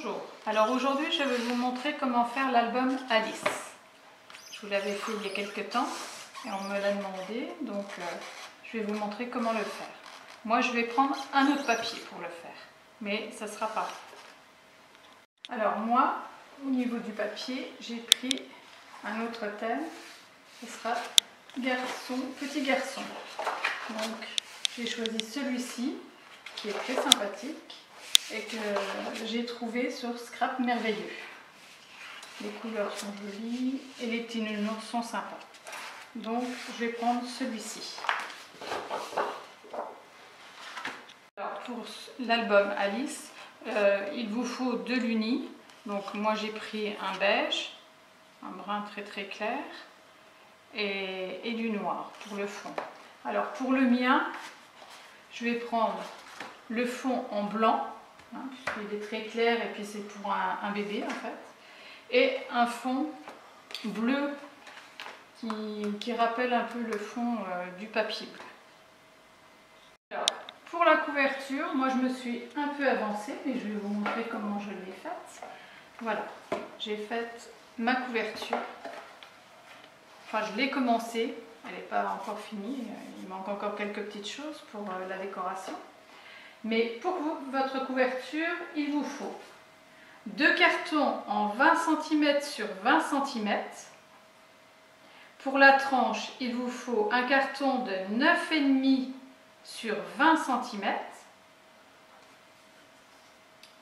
Bonjour, alors aujourd'hui je vais vous montrer comment faire l'album Alice. Je vous l'avais fait il y a quelques temps et on me l'a demandé, donc je vais vous montrer comment le faire. Moi je vais prendre un autre papier pour le faire, mais ça sera pas. Alors moi, au niveau du papier, j'ai pris un autre thème, ce sera garçon, petit garçon. Donc j'ai choisi celui-ci qui est très sympathique et que j'ai trouvé sur Scrap Merveilleux. Les couleurs sont jolies et les petits nounours sont sympas. Donc je vais prendre celui-ci. Alors pour l'album Alice, il vous faut de l'uni. Donc moi j'ai pris un beige, un brun très très clair et du noir pour le fond. Alors pour le mien, je vais prendre le fond en blanc, puisqu'il est très clair et puis c'est pour un bébé en fait, et un fond bleu qui rappelle un peu le fond du papier bleu. Alors, pour la couverture, moi je me suis un peu avancée, mais je vais vous montrer comment je l'ai faite. Voilà, j'ai fait ma couverture, enfin je l'ai commencée, elle n'est pas encore finie, il manque encore quelques petites choses pour la décoration. Mais pour votre couverture, il vous faut 2 cartons en 20 cm sur 20 cm. Pour la tranche, il vous faut un carton de 9,5 sur 20 cm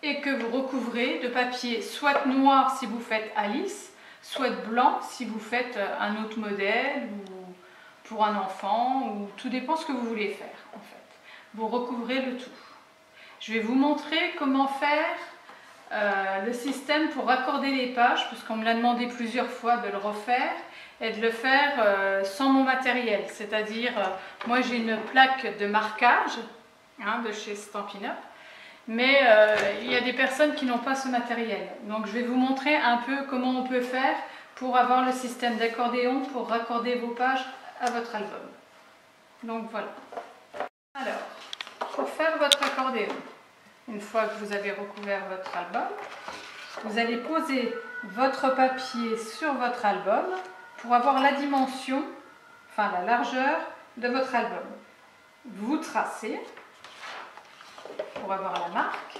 et que vous recouvrez de papier soit noir si vous faites Alice, soit blanc si vous faites un autre modèle ou pour un enfant, ou tout dépend ce que vous voulez faire en fait. Vous recouvrez le tout. Je vais vous montrer comment faire le système pour raccorder les pages, parce qu'on me l'a demandé plusieurs fois de le refaire et de le faire sans mon matériel. C'est-à-dire, moi j'ai une plaque de marquage de chez Stampin' Up, mais il y a des personnes qui n'ont pas ce matériel. Donc je vais vous montrer un peu comment on peut faire pour avoir le système d'accordéon pour raccorder vos pages à votre album. Donc voilà. Alors, pour faire votre accordéon, une fois que vous avez recouvert votre album, vous allez poser votre papier sur votre album pour avoir la dimension, enfin la largeur de votre album. Vous tracez pour avoir la marque.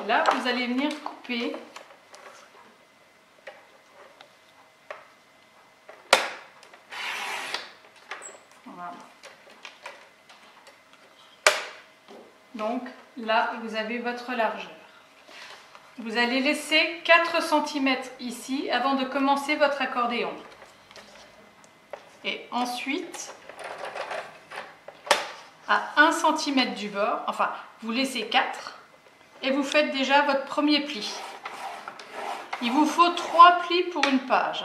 Là, vous allez venir couper . Voilà. Donc là, vous avez votre largeur. Vous allez laisser 4 cm ici avant de commencer votre accordéon. Et ensuite, à 1 cm du bord, enfin, vous laissez 4 et vous faites déjà votre premier pli. Il vous faut 3 plis pour une page.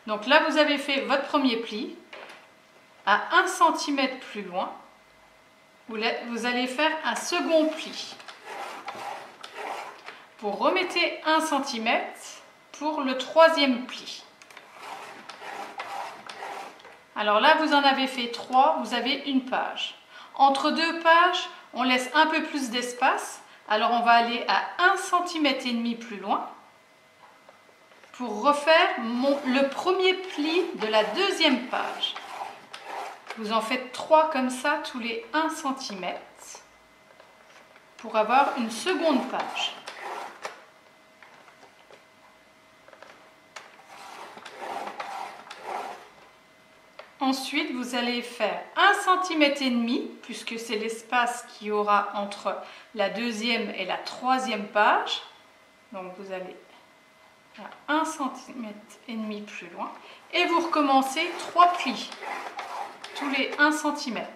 Donc là, vous avez fait votre premier pli. À 1 cm plus loin, vous allez faire un second pli. Vous remettez 1 cm pour le troisième pli. Alors là, vous en avez fait 3, vous avez une page. Entre 2 pages, on laisse un peu plus d'espace. Alors on va aller à 1,5 cm plus loin pour refaire le premier pli de la deuxième page. Vous en faites 3 comme ça, tous les 1 cm, pour avoir une seconde page. Ensuite, vous allez faire 1,5 cm, puisque c'est l'espace qu'il y aura entre la deuxième et la troisième page. Donc vous allez à 1,5 cm plus loin. Et vous recommencez 3 plis. Tous les 1 cm.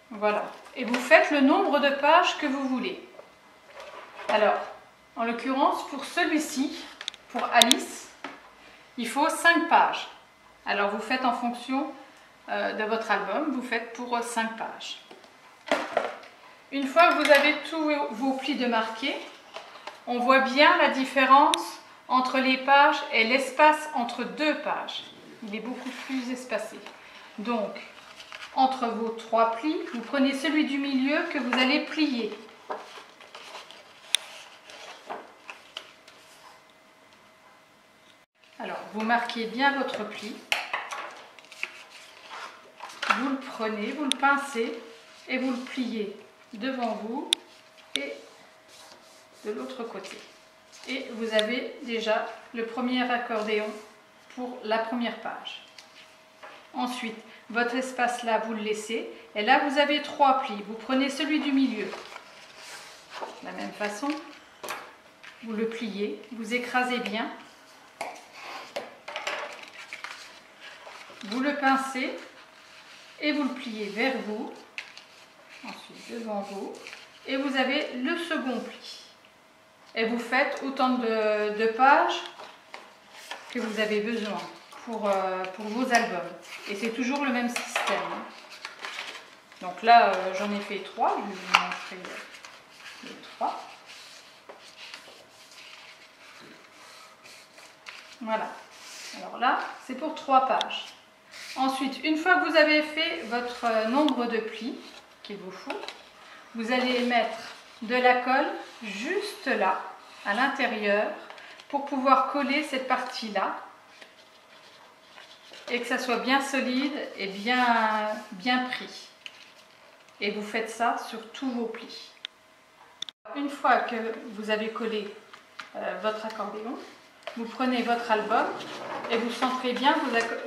Voilà. Et vous faites le nombre de pages que vous voulez. Alors, en l'occurrence, pour celui-ci, pour Alice, il faut 5 pages. Alors, vous faites en fonction de votre album, vous faites pour 5 pages. Une fois que vous avez tous vos plis de marqués, on voit bien la différence entre les pages est l'espace entre deux pages. Il est beaucoup plus espacé. Donc, entre vos 3 plis, vous prenez celui du milieu que vous allez plier. Alors, vous marquez bien votre pli. Vous le prenez, vous le pincez et vous le pliez devant vous et de l'autre côté. Et vous avez déjà le premier accordéon pour la première page. Ensuite, votre espace là, vous le laissez. Et là, vous avez 3 plis. Vous prenez celui du milieu. De la même façon, vous le pliez, vous écrasez bien. Vous le pincez et vous le pliez vers vous. Ensuite, devant vous. Et vous avez le second pli. Et vous faites autant de pages que vous avez besoin pour vos albums. Et c'est toujours le même système. Donc là, j'en ai fait 3. Je vais vous montrer les 3. Voilà. Alors là, c'est pour 3 pages. Ensuite, une fois que vous avez fait votre nombre de plis qu'il vous faut, vous allez mettre de la colle juste là, à l'intérieur, pour pouvoir coller cette partie-là et que ça soit bien solide et bien pris. Et vous faites ça sur tous vos plis. Une fois que vous avez collé votre accordéon, vous prenez votre album et vous centrez bien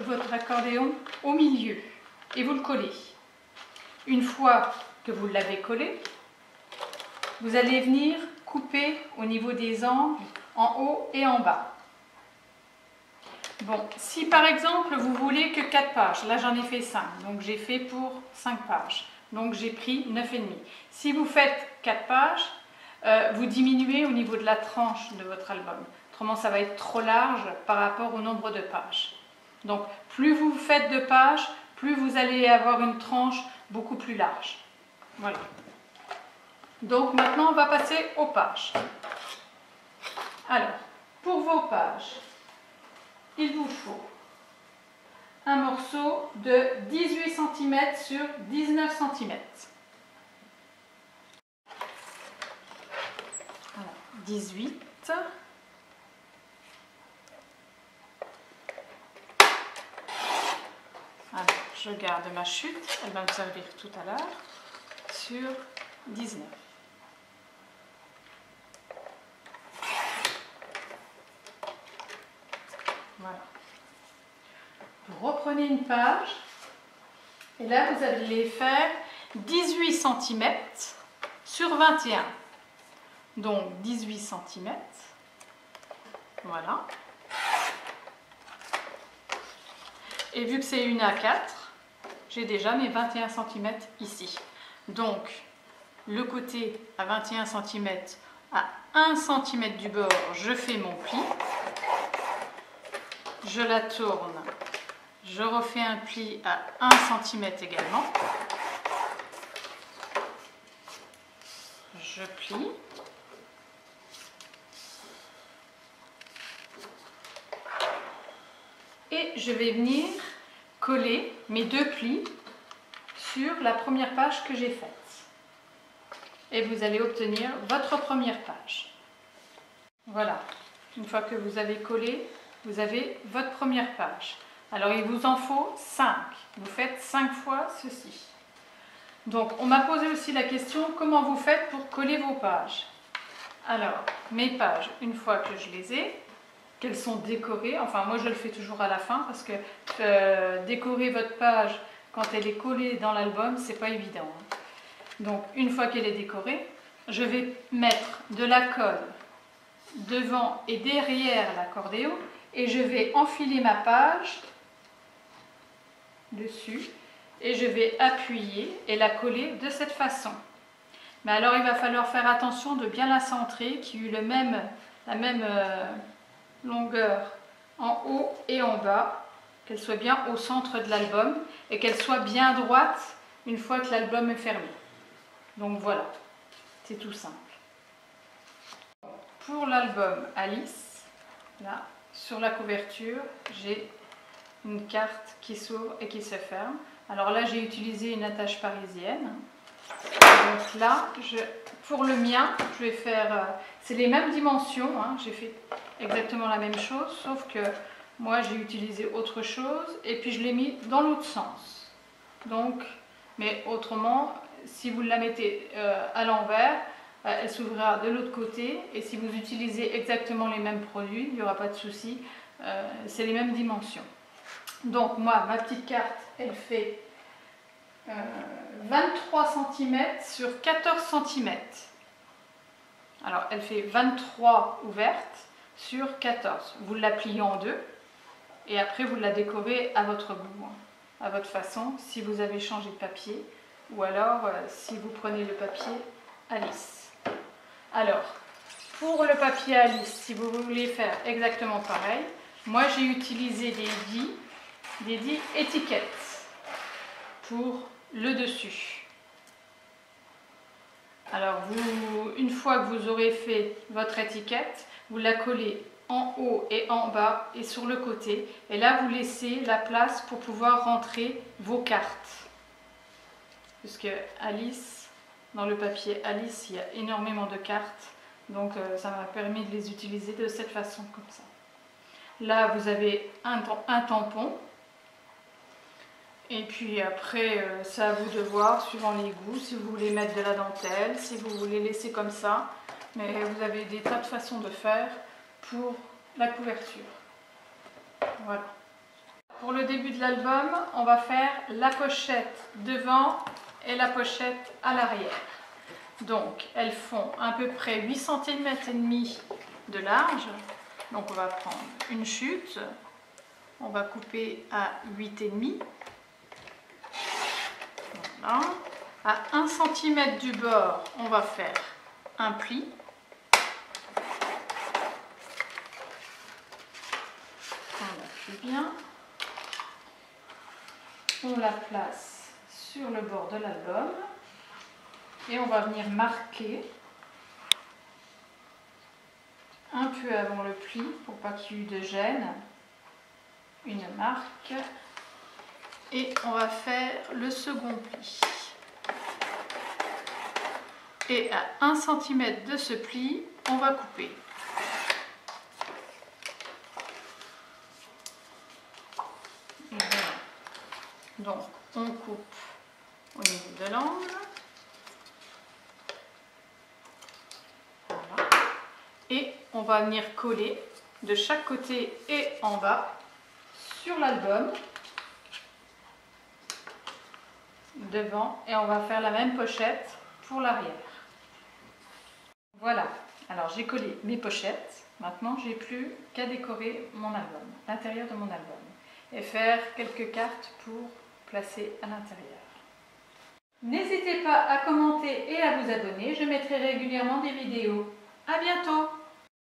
votre accordéon au milieu et vous le collez. Une fois que vous l'avez collé, vous allez venir couper au niveau des angles en haut et en bas. Bon, si par exemple vous voulez que 4 pages, là j'en ai fait 5, donc j'ai fait pour 5 pages, donc j'ai pris 9,5. Si vous faites 4 pages, vous diminuez au niveau de la tranche de votre album. Autrement, ça va être trop large par rapport au nombre de pages. Donc, plus vous faites de pages, plus vous allez avoir une tranche beaucoup plus large. Voilà. Donc, maintenant, on va passer aux pages. Alors, pour vos pages, il vous faut un morceau de 18 cm sur 19 cm. Alors, 18. Alors, je garde ma chute, elle va me servir tout à l'heure, sur 19. Voilà. Vous reprenez une page, et là vous allez faire 18 cm sur 21. Donc 18 cm. Voilà. Et vu que c'est une A4, j'ai déjà mes 21 cm ici. Donc, le côté à 21 cm, à 1 cm du bord, je fais mon pli. Je la tourne. Je refais un pli à 1 cm également. Je plie. Et je vais venir coller mes 2 plis sur la première page que j'ai faite. Et vous allez obtenir votre première page. Voilà. Une fois que vous avez collé, vous avez votre première page. Alors il vous en faut 5. Vous faites 5 fois ceci. Donc on m'a posé aussi la question, comment vous faites pour coller vos pages? Alors, mes pages, une fois que je les ai, qu'elles sont décorées, enfin moi je le fais toujours à la fin parce que décorer votre page quand elle est collée dans l'album, c'est pas évident. Donc une fois qu'elle est décorée, je vais mettre de la colle devant et derrière l'accordéon et je vais enfiler ma page dessus et je vais appuyer et la coller de cette façon. Mais alors il va falloir faire attention de bien la centrer, qu'il y ait la même longueur en haut et en bas, qu'elle soit bien au centre de l'album et qu'elle soit bien droite une fois que l'album est fermé. Donc voilà, c'est tout simple. Pour l'album Alice, Là, sur la couverture, j'ai une carte qui s'ouvre et qui se ferme. Alors là, j'ai utilisé une attache parisienne. Donc là, pour le mien, je vais faire... c'est les mêmes dimensions, hein, j'ai fait exactement la même chose, sauf que moi, j'ai utilisé autre chose et puis je l'ai mis dans l'autre sens. Donc, mais autrement, si vous la mettez à l'envers, elle s'ouvrira de l'autre côté, et si vous utilisez exactement les mêmes produits, il n'y aura pas de souci, c'est les mêmes dimensions. Donc moi, ma petite carte, elle fait 23 cm sur 14 cm. Alors elle fait 23 ouvertes sur 14. Vous la pliez en deux, et après vous la décorez à votre goût, à votre façon, si vous avez changé de papier, ou alors si vous prenez le papier Alice. Alors, pour le papier Alice, si vous voulez faire exactement pareil, moi j'ai utilisé des 10 étiquettes pour le dessus. Alors, une fois que vous aurez fait votre étiquette, vous la collez en haut et en bas et sur le côté. Et là, vous laissez la place pour pouvoir rentrer vos cartes. Puisque Alice, dans le papier Alice, il y a énormément de cartes. Donc, ça m'a permis de les utiliser de cette façon, comme ça. Là, vous avez un tampon. Et puis après, c'est à vous de voir, suivant les goûts, si vous voulez mettre de la dentelle, si vous voulez laisser comme ça. Mais vous avez des tas de façons de faire pour la couverture. Voilà. Pour le début de l'album, on va faire la pochette devant et la pochette à l'arrière. Donc, elles font à peu près 8 cm et demi de large. Donc, on va prendre une chute. On va couper à 8,5. Voilà. À 1 cm du bord, on va faire un pli. On appuie bien. On la place sur le bord de l'album. Et on va venir marquer un peu avant le pli, pour pas qu'il y ait eu de gêne, une marque. Et on va faire le second pli. Et à 1 cm de ce pli, on va couper. Et voilà. Donc, on coupe au niveau de l'angle. Voilà. Et on va venir coller de chaque côté et en bas sur l'album. Devant, et on va faire la même pochette pour l'arrière. Voilà, alors j'ai collé mes pochettes. Maintenant j'ai plus qu'à décorer mon album, l'intérieur de mon album, et faire quelques cartes pour placer à l'intérieur. N'hésitez pas à commenter et à vous abonner, je mettrai régulièrement des vidéos. À bientôt!